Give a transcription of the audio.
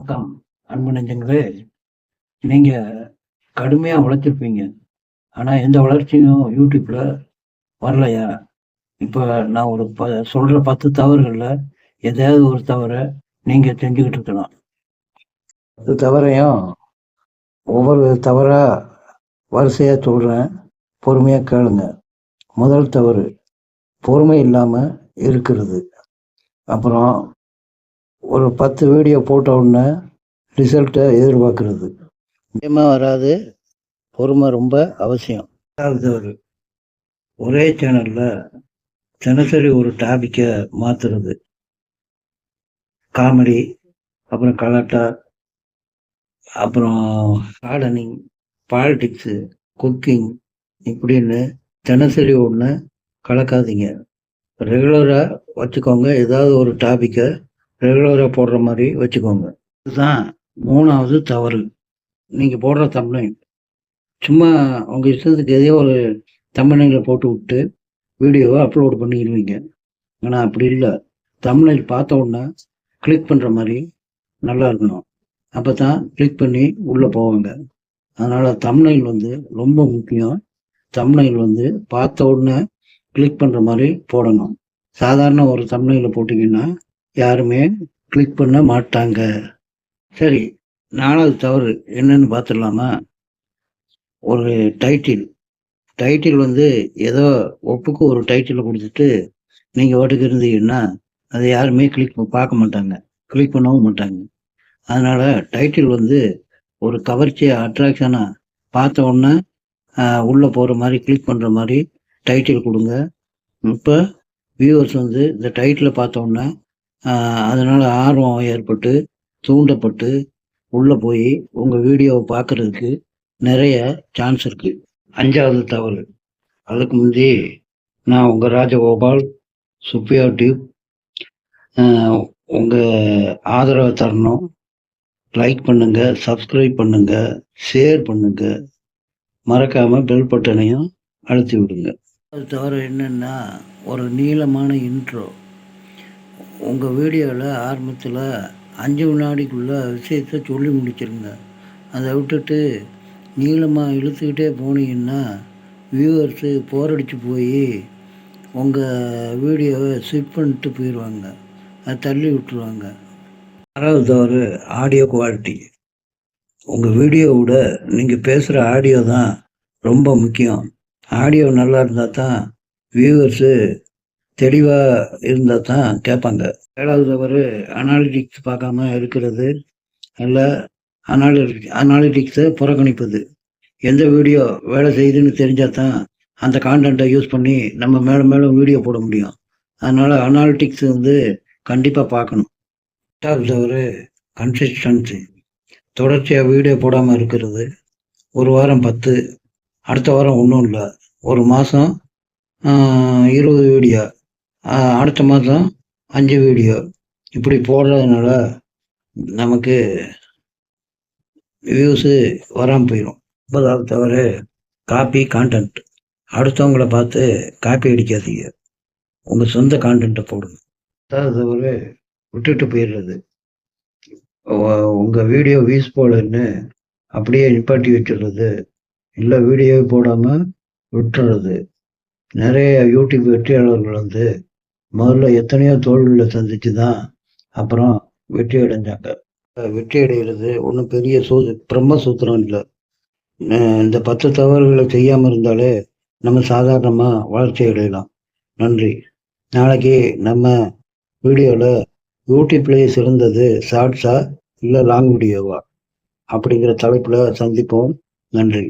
வணக்கம் அன்பு நெஞ்சங்களே. நீங்க கடுமையா உழைச்சிருப்பீங்க. ஆனா எந்த வளர்ச்சியும் யூடியூப்ல வரலையா? இப்ப நான் ஒரு சொல்ற 10 தவறுகள்ல எதையாவது ஒரு தவற நீங்க செஞ்சுக்கிட்டு இருக்கலாம். 10 தவறையும் ஒவ்வொரு தவறா வரிசையா சொல்றேன். பொறுமையா கேளுங்க. முதல் தவறு, பொறுமை இல்லாம இருக்கிறது. அப்புறம் ஒரு 10 வீடியோ போட்ட உடனே ரிசல்ட்டை எதிர்பார்க்கிறது. நிச்சயமா வராது. பொறுமை ரொம்ப அவசியம். ரெண்டாவது, ஒரே சேனல்ல தினசரி ஒரு டாபிக்கை மாத்துறது. காமெடி, அப்புறம் கலாட்டா, அப்புறம் கார்டனிங், பாலிடிக்ஸு, குக்கிங் இப்படின்னு தினசரி ஒன்று கலக்காதீங்க. ரெகுலராக வச்சுக்கோங்க. ஏதாவது ஒரு டாபிக்கை ரெகுலராக போடுற மாதிரி வச்சுக்கோங்க. இதுதான் மூணாவது தவறு. நீங்கள் போடுற தம்ப்நெயில் சும்மா உங்கள் இஷ்டத்துக்கு எதையோ ஒரு தம்ப்நெயிலை போட்டு விட்டு வீடியோவை அப்லோடு பண்ணிடுவீங்க. ஆனால் அப்படி இல்லை. தம்ப்நெயில் பார்த்த உடனே கிளிக் பண்ணுற மாதிரி நல்லா இருக்கணும். அப்போ தான் கிளிக் பண்ணி உள்ளே போவாங்க. அதனால் தம்ப்நெயில் ரொம்ப முக்கியம். தம்ப்நெயில் பார்த்த உடனே கிளிக் பண்ணுற மாதிரி போடணும். சாதாரண ஒரு தம்ப்நெயிலை போட்டிங்கன்னா யாருமே கிளிக் பண்ண மாட்டாங்க. சரி, நாலாவது தவறு என்னன்னு பார்த்துடலாமா? ஒரு டைட்டில் ஏதோ ஒப்புக்கு ஒரு டைட்டிலை கொடுத்துட்டு நீங்கள் வாட்டுக்கு இருந்தீங்கன்னா அதை யாருமே பார்க்க மாட்டாங்க, கிளிக் பண்ணவும் மாட்டாங்க. அதனால் டைட்டில் ஒரு கவர்ச்சியாக அட்ராக்ஷனாக பார்த்த உடனே உள்ளே போகிற மாதிரி கிளிக் பண்ணுற மாதிரி டைட்டில் கொடுங்க. இப்போ வியூவர்ஸ் இந்த டைட்டிலை பார்த்த உடனே அதனால் ஆர்வம் ஏற்பட்டு தூண்டப்பட்டு உள்ளே போய் உங்கள் வீடியோவை பார்க்குறதுக்கு நிறைய சான்ஸ் இருக்குது. அஞ்சாவது தவறு, அதுக்கு முந்தி நான் உங்கள் ராஜகோபால், சுப்பியா டியூப், உங்கள் ஆதரவை தரணும். லைக் பண்ணுங்கள், சப்ஸ்கிரைப் பண்ணுங்கள், ஷேர் பண்ணுங்கள், மறக்காமல் பெல் பட்டனையும் அழுத்தி விடுங்க. அது தவிர என்னென்னா, ஒரு நீளமான இன்ட்ரோ உங்கள் வீடியோவில் ஆரம்பத்தில் 5 வினாடிக்குள்ளே விஷயத்தை சொல்லி முடிச்சிருங்க. அதை விட்டுட்டு நீளமாக இழுத்துக்கிட்டே போனீங்கன்னா வியூவர்ஸு போரடிச்சு போய் உங்கள் வீடியோவை ஸ்கிப் பண்ணிட்டு போயிடுவாங்க, அதை தள்ளி விட்டுருவாங்க. ஆறாவது தவறு, ஆடியோ குவாலிட்டி. உங்கள் வீடியோவோட நீங்கள் பேசுகிற ஆடியோ தான் ரொம்ப முக்கியம். ஆடியோ நல்லா இருந்தால் தான் வியூவர்ஸு தெளிவாக இருந்தால் தான் கேட்பாங்க. ஏழாவது தவறு, அனாலிட்டிக்ஸ் பார்க்காம இருக்கிறது. இல்லை, அனாலிட்டிக்ஸை புறக்கணிப்பது. எந்த வீடியோ வேலை செய்யுதுன்னு தெரிஞ்சால் தான் அந்த கான்டென்ட்டை யூஸ் பண்ணி நம்ம மேலே வீடியோ போட முடியும். அதனால் அனாலிட்டிக்ஸ் கண்டிப்பாக பார்க்கணும். எட்டாவது தவறு, கன்சிஸ்டன்சி. தொடர்ச்சியாக வீடியோ போடாமல் இருக்கிறது. ஒரு வாரம் 10, அடுத்த வாரம் ஒன்றும் இல்லை. ஒரு மாதம் 20 வீடியோ, அடுத்த மாதம் 5 வீடியோ, இப்படி போடுறதுனால நமக்கு வியூஸு வராமல் போயிடும். 9வது தவிர காப்பி கான்டென்ட். அடுத்தவங்களை பார்த்து காப்பி அடிக்காதீங்க, உங்கள் சொந்த கான்டென்ட்டை போடுங்க. 10வது தவிர விட்டுட்டு போயிடுறது. உங்கள் வீடியோ வியூஸ் போடலன்னு அப்படியே நிப்பாட்டி வச்சுடுறது, இல்லை வீடியோவே போடாமல் விட்டுறது. நிறைய யூடியூப் வெற்றியாளர்கள் முதல்ல எத்தனையோ தோல்விகளை சந்திச்சு தான் அப்புறம் வெற்றி அடைஞ்சாங்க. வெற்றி அடைகிறது ஒன்றும் பெரிய பிரம்ம சூத்திரம் இல்லை. இந்த 10 தவறுகளை செய்யாமல் இருந்தாலே நம்ம சாதாரணமாக வளர்ச்சி அடையலாம். நன்றி. நாளைக்கு நம்ம வீடியோவில் யூடியூப்லேயே சிறந்தது ஷார்ட்ஸா இல்லை லாங் வீடியோவா அப்படிங்கிற தலைப்பில் சந்திப்போம். நன்றி.